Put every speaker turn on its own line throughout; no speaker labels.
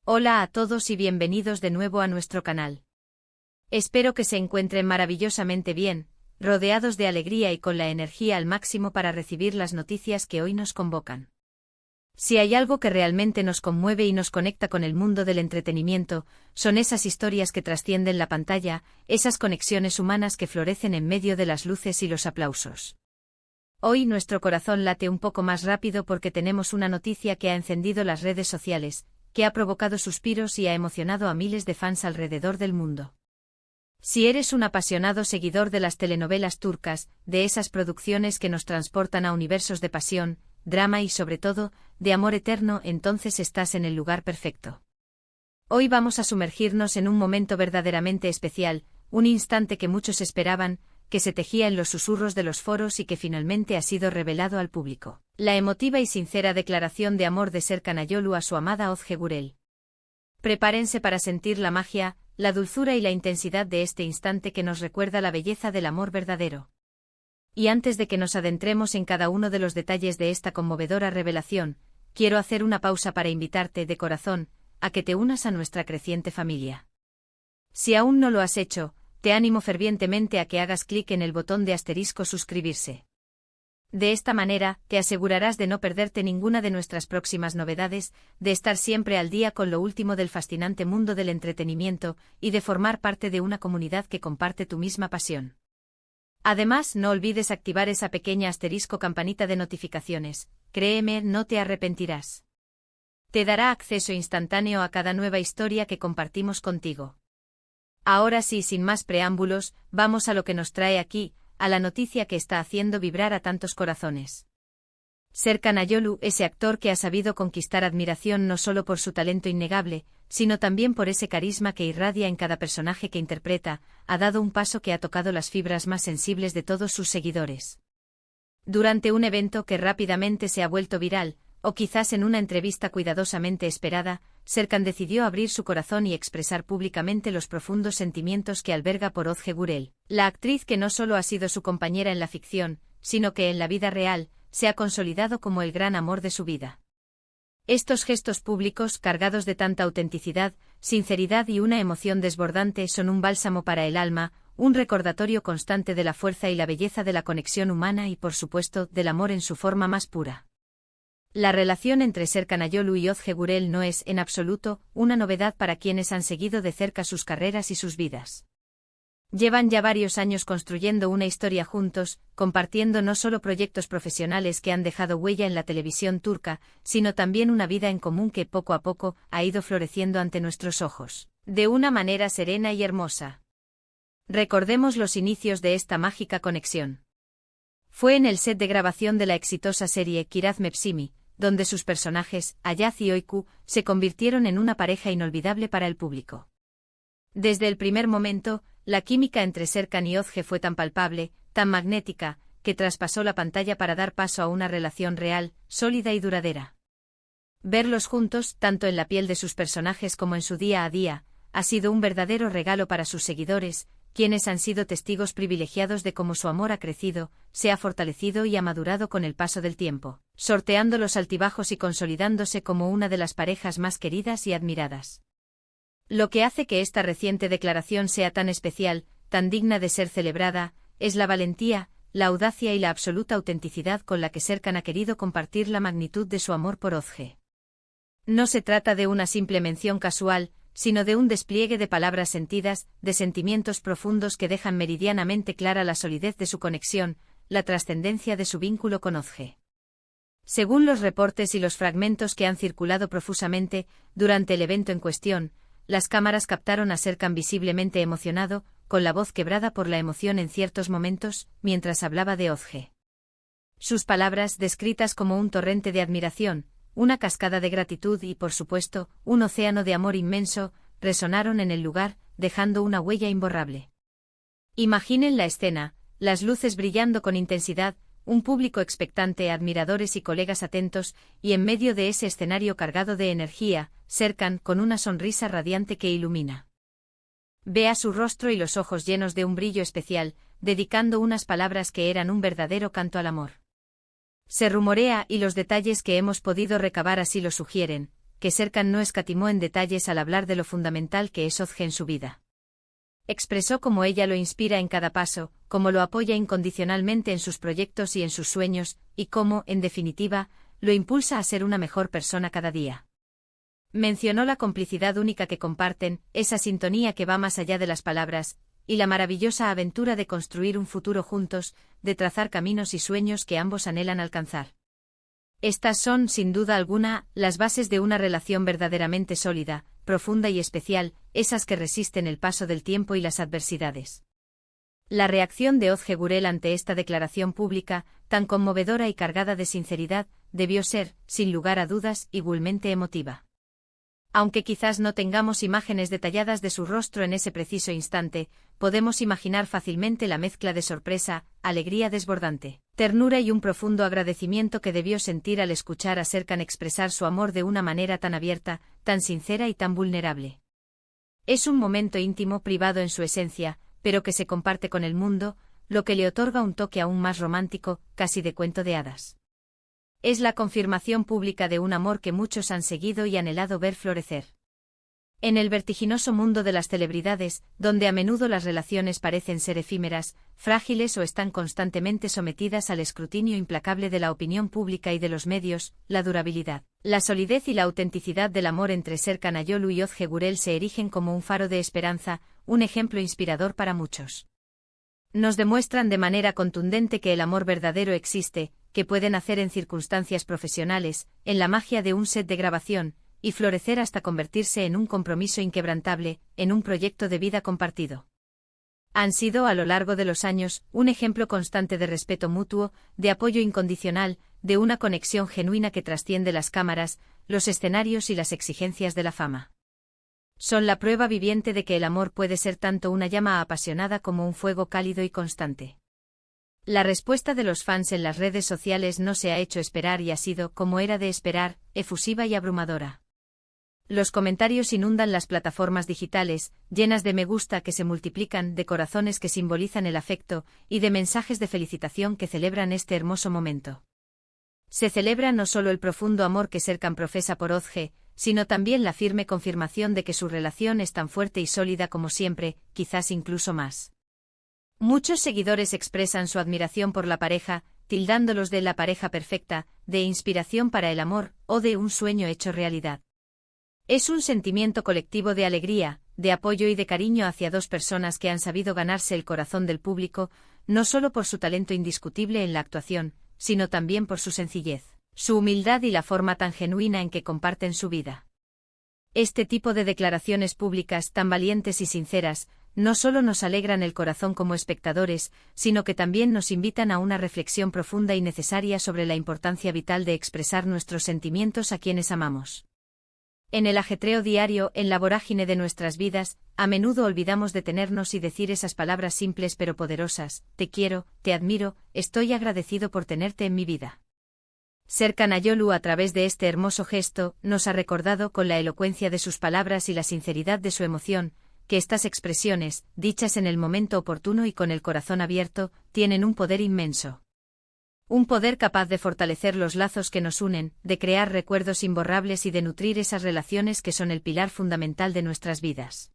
Hola a todos y bienvenidos de nuevo a nuestro canal. Espero que se encuentren maravillosamente bien, rodeados de alegría y con la energía al máximo para recibir las noticias que hoy nos convocan. Si hay algo que realmente nos conmueve y nos conecta con el mundo del entretenimiento, son esas historias que trascienden la pantalla, esas conexiones humanas que florecen en medio de las luces y los aplausos. Hoy nuestro corazón late un poco más rápido porque tenemos una noticia que ha encendido las redes sociales, que ha provocado suspiros y ha emocionado a miles de fans alrededor del mundo. Si eres un apasionado seguidor de las telenovelas turcas, de esas producciones que nos transportan a universos de pasión, drama y sobre todo, de amor eterno, entonces estás en el lugar perfecto. Hoy vamos a sumergirnos en un momento verdaderamente especial, un instante que muchos esperaban, que se tejía en los susurros de los foros y que finalmente ha sido revelado al público. La emotiva y sincera declaración de amor de Serkan Ayolu a su amada Özge Gürel. Prepárense para sentir la magia, la dulzura y la intensidad de este instante que nos recuerda la belleza del amor verdadero. Y antes de que nos adentremos en cada uno de los detalles de esta conmovedora revelación, quiero hacer una pausa para invitarte de corazón a que te unas a nuestra creciente familia. Si aún no lo has hecho, te animo fervientemente a que hagas clic en el botón de asterisco suscribirse. De esta manera, te asegurarás de no perderte ninguna de nuestras próximas novedades, de estar siempre al día con lo último del fascinante mundo del entretenimiento y de formar parte de una comunidad que comparte tu misma pasión. Además, no olvides activar esa pequeña asterisco campanita de notificaciones, créeme, no te arrepentirás. Te dará acceso instantáneo a cada nueva historia que compartimos contigo. Ahora sí, sin más preámbulos, vamos a lo que nos trae aquí, a la noticia que está haciendo vibrar a tantos corazones. Serkan Ayolu, ese actor que ha sabido conquistar admiración no solo por su talento innegable, sino también por ese carisma que irradia en cada personaje que interpreta, ha dado un paso que ha tocado las fibras más sensibles de todos sus seguidores. Durante un evento que rápidamente se ha vuelto viral, o quizás en una entrevista cuidadosamente esperada, Serkan decidió abrir su corazón y expresar públicamente los profundos sentimientos que alberga por Özge Gürel, la actriz que no solo ha sido su compañera en la ficción, sino que en la vida real, se ha consolidado como el gran amor de su vida. Estos gestos públicos, cargados de tanta autenticidad, sinceridad y una emoción desbordante, son un bálsamo para el alma, un recordatorio constante de la fuerza y la belleza de la conexión humana y, por supuesto, del amor en su forma más pura. La relación entre Serkan Ayolu y Özge Gürel no es, en absoluto, una novedad para quienes han seguido de cerca sus carreras y sus vidas. Llevan ya varios años construyendo una historia juntos, compartiendo no solo proyectos profesionales que han dejado huella en la televisión turca, sino también una vida en común que poco a poco ha ido floreciendo ante nuestros ojos, de una manera serena y hermosa. Recordemos los inicios de esta mágica conexión. Fue en el set de grabación de la exitosa serie Kiraz Mevsimi, donde sus personajes, Ayaz y Öykü, se convirtieron en una pareja inolvidable para el público. Desde el primer momento, la química entre Serkan y Özge fue tan palpable, tan magnética, que traspasó la pantalla para dar paso a una relación real, sólida y duradera. Verlos juntos, tanto en la piel de sus personajes como en su día a día, ha sido un verdadero regalo para sus seguidores, quienes han sido testigos privilegiados de cómo su amor ha crecido, se ha fortalecido y ha madurado con el paso del tiempo, sorteando los altibajos y consolidándose como una de las parejas más queridas y admiradas. Lo que hace que esta reciente declaración sea tan especial, tan digna de ser celebrada, es la valentía, la audacia y la absoluta autenticidad con la que Serkan ha querido compartir la magnitud de su amor por Özge. No se trata de una simple mención casual, sino de un despliegue de palabras sentidas, de sentimientos profundos que dejan meridianamente clara la solidez de su conexión, la trascendencia de su vínculo con Özge. Según los reportes y los fragmentos que han circulado profusamente, durante el evento en cuestión, las cámaras captaron a Serkan visiblemente emocionado, con la voz quebrada por la emoción en ciertos momentos, mientras hablaba de Özge. Sus palabras, descritas como un torrente de admiración, una cascada de gratitud y, por supuesto, un océano de amor inmenso, resonaron en el lugar, dejando una huella imborrable. Imaginen la escena, las luces brillando con intensidad, un público expectante, admiradores y colegas atentos, y en medio de ese escenario cargado de energía, Serkan con una sonrisa radiante que ilumina. Vea su rostro y los ojos llenos de un brillo especial, dedicando unas palabras que eran un verdadero canto al amor. Se rumorea, y los detalles que hemos podido recabar así lo sugieren, que Serkan no escatimó en detalles al hablar de lo fundamental que es Ozge en su vida. Expresó cómo ella lo inspira en cada paso, cómo lo apoya incondicionalmente en sus proyectos y en sus sueños, y cómo, en definitiva, lo impulsa a ser una mejor persona cada día. Mencionó la complicidad única que comparten, esa sintonía que va más allá de las palabras, y la maravillosa aventura de construir un futuro juntos, de trazar caminos y sueños que ambos anhelan alcanzar. Estas son, sin duda alguna, las bases de una relación verdaderamente sólida, profunda y especial, esas que resisten el paso del tiempo y las adversidades. La reacción de Ozge Gurel ante esta declaración pública, tan conmovedora y cargada de sinceridad, debió ser, sin lugar a dudas, igualmente emotiva. Aunque quizás no tengamos imágenes detalladas de su rostro en ese preciso instante, podemos imaginar fácilmente la mezcla de sorpresa, alegría desbordante, ternura y un profundo agradecimiento que debió sentir al escuchar a Serkan expresar su amor de una manera tan abierta, tan sincera y tan vulnerable. Es un momento íntimo, privado en su esencia, pero que se comparte con el mundo, lo que le otorga un toque aún más romántico, casi de cuento de hadas. Es la confirmación pública de un amor que muchos han seguido y anhelado ver florecer. En el vertiginoso mundo de las celebridades, donde a menudo las relaciones parecen ser efímeras, frágiles o están constantemente sometidas al escrutinio implacable de la opinión pública y de los medios, la durabilidad, la solidez y la autenticidad del amor entre Serkan Ayolu y Ozge Gurel se erigen como un faro de esperanza, un ejemplo inspirador para muchos. Nos demuestran de manera contundente que el amor verdadero existe, que puede nacer en circunstancias profesionales, en la magia de un set de grabación, y florecer hasta convertirse en un compromiso inquebrantable, en un proyecto de vida compartido. Han sido a lo largo de los años un ejemplo constante de respeto mutuo, de apoyo incondicional, de una conexión genuina que trasciende las cámaras, los escenarios y las exigencias de la fama. Son la prueba viviente de que el amor puede ser tanto una llama apasionada como un fuego cálido y constante. La respuesta de los fans en las redes sociales no se ha hecho esperar y ha sido, como era de esperar, efusiva y abrumadora. Los comentarios inundan las plataformas digitales, llenas de me gusta que se multiplican, de corazones que simbolizan el afecto, y de mensajes de felicitación que celebran este hermoso momento. Se celebra no solo el profundo amor que Serkan profesa por Ozge, sino también la firme confirmación de que su relación es tan fuerte y sólida como siempre, quizás incluso más. Muchos seguidores expresan su admiración por la pareja, tildándolos de la pareja perfecta, de inspiración para el amor, o de un sueño hecho realidad. Es un sentimiento colectivo de alegría, de apoyo y de cariño hacia dos personas que han sabido ganarse el corazón del público, no solo por su talento indiscutible en la actuación, sino también por su sencillez, su humildad y la forma tan genuina en que comparten su vida. Este tipo de declaraciones públicas tan valientes y sinceras, no solo nos alegran el corazón como espectadores, sino que también nos invitan a una reflexión profunda y necesaria sobre la importancia vital de expresar nuestros sentimientos a quienes amamos. En el ajetreo diario, en la vorágine de nuestras vidas, a menudo olvidamos detenernos y decir esas palabras simples pero poderosas: te quiero, te admiro, estoy agradecido por tenerte en mi vida. Serkan Ayolu, a través de este hermoso gesto, nos ha recordado con la elocuencia de sus palabras y la sinceridad de su emoción, que estas expresiones, dichas en el momento oportuno y con el corazón abierto, tienen un poder inmenso. Un poder capaz de fortalecer los lazos que nos unen, de crear recuerdos imborrables y de nutrir esas relaciones que son el pilar fundamental de nuestras vidas.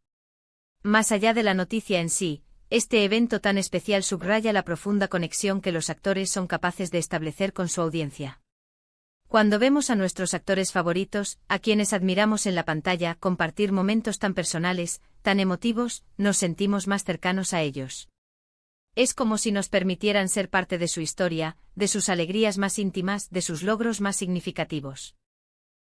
Más allá de la noticia en sí, este evento tan especial subraya la profunda conexión que los actores son capaces de establecer con su audiencia. Cuando vemos a nuestros actores favoritos, a quienes admiramos en la pantalla, compartir momentos tan personales, tan emotivos, nos sentimos más cercanos a ellos. Es como si nos permitieran ser parte de su historia, de sus alegrías más íntimas, de sus logros más significativos.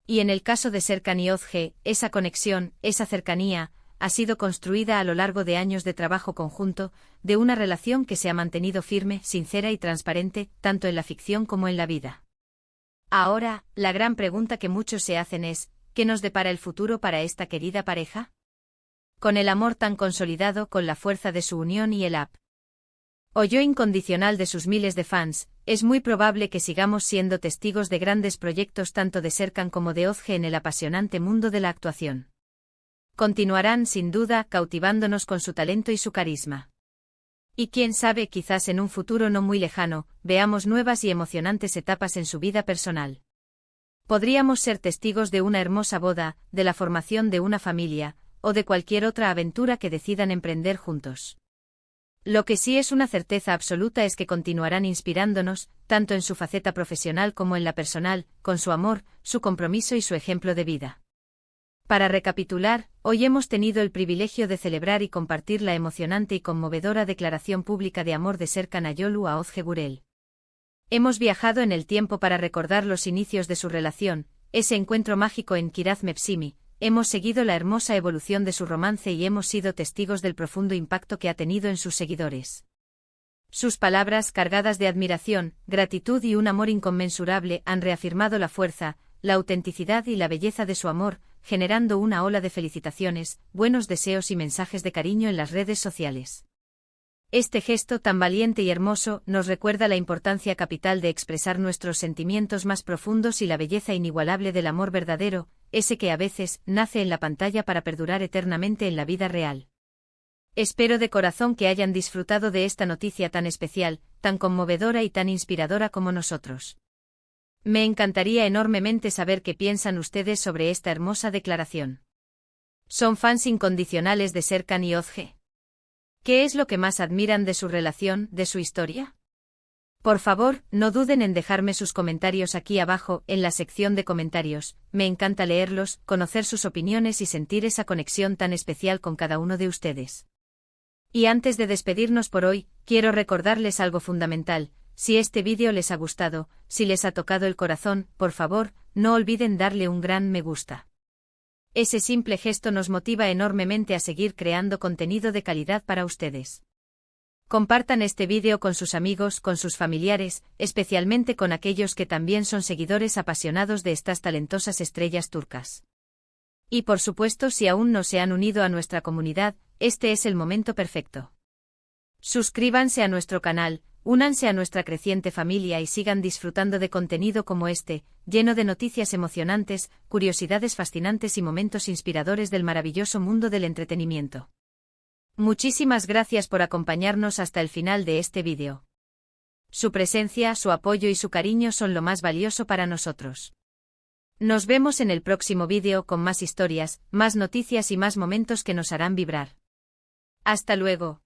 Y en el caso de Serkan y Ozge, esa conexión, esa cercanía, ha sido construida a lo largo de años de trabajo conjunto, de una relación que se ha mantenido firme, sincera y transparente, tanto en la ficción como en la vida. Ahora, la gran pregunta que muchos se hacen es, ¿qué nos depara el futuro para esta querida pareja? Con el amor tan consolidado, con la fuerza de su unión y el apoyo incondicional de sus miles de fans, es muy probable que sigamos siendo testigos de grandes proyectos tanto de Serkan como de Ozge en el apasionante mundo de la actuación. Continuarán, sin duda, cautivándonos con su talento y su carisma. Y quién sabe, quizás en un futuro no muy lejano, veamos nuevas y emocionantes etapas en su vida personal. Podríamos ser testigos de una hermosa boda, de la formación de una familia, o de cualquier otra aventura que decidan emprender juntos. Lo que sí es una certeza absoluta es que continuarán inspirándonos, tanto en su faceta profesional como en la personal, con su amor, su compromiso y su ejemplo de vida. Para recapitular, hoy hemos tenido el privilegio de celebrar y compartir la emocionante y conmovedora declaración pública de amor de Serkan Ayolu a Ozge Gurel. Hemos viajado en el tiempo para recordar los inicios de su relación, ese encuentro mágico en Kiraz Mepsimi. Hemos seguido la hermosa evolución de su romance y hemos sido testigos del profundo impacto que ha tenido en sus seguidores. Sus palabras, cargadas de admiración, gratitud y un amor inconmensurable, han reafirmado la fuerza, la autenticidad y la belleza de su amor, generando una ola de felicitaciones, buenos deseos y mensajes de cariño en las redes sociales. Este gesto tan valiente y hermoso nos recuerda la importancia capital de expresar nuestros sentimientos más profundos y la belleza inigualable del amor verdadero, ese que a veces nace en la pantalla para perdurar eternamente en la vida real. Espero de corazón que hayan disfrutado de esta noticia tan especial, tan conmovedora y tan inspiradora como nosotros. Me encantaría enormemente saber qué piensan ustedes sobre esta hermosa declaración. ¿Son fans incondicionales de Serkan y Ozge? ¿Qué es lo que más admiran de su relación, de su historia? Por favor, no duden en dejarme sus comentarios aquí abajo, en la sección de comentarios. Me encanta leerlos, conocer sus opiniones y sentir esa conexión tan especial con cada uno de ustedes. Y antes de despedirnos por hoy, quiero recordarles algo fundamental. Si este vídeo les ha gustado, si les ha tocado el corazón, por favor, no olviden darle un gran me gusta. Ese simple gesto nos motiva enormemente a seguir creando contenido de calidad para ustedes. Compartan este vídeo con sus amigos, con sus familiares, especialmente con aquellos que también son seguidores apasionados de estas talentosas estrellas turcas. Y por supuesto, si aún no se han unido a nuestra comunidad, este es el momento perfecto. Suscríbanse a nuestro canal, únanse a nuestra creciente familia y sigan disfrutando de contenido como este, lleno de noticias emocionantes, curiosidades fascinantes y momentos inspiradores del maravilloso mundo del entretenimiento. Muchísimas gracias por acompañarnos hasta el final de este vídeo. Su presencia, su apoyo y su cariño son lo más valioso para nosotros. Nos vemos en el próximo vídeo con más historias, más noticias y más momentos que nos harán vibrar. Hasta luego.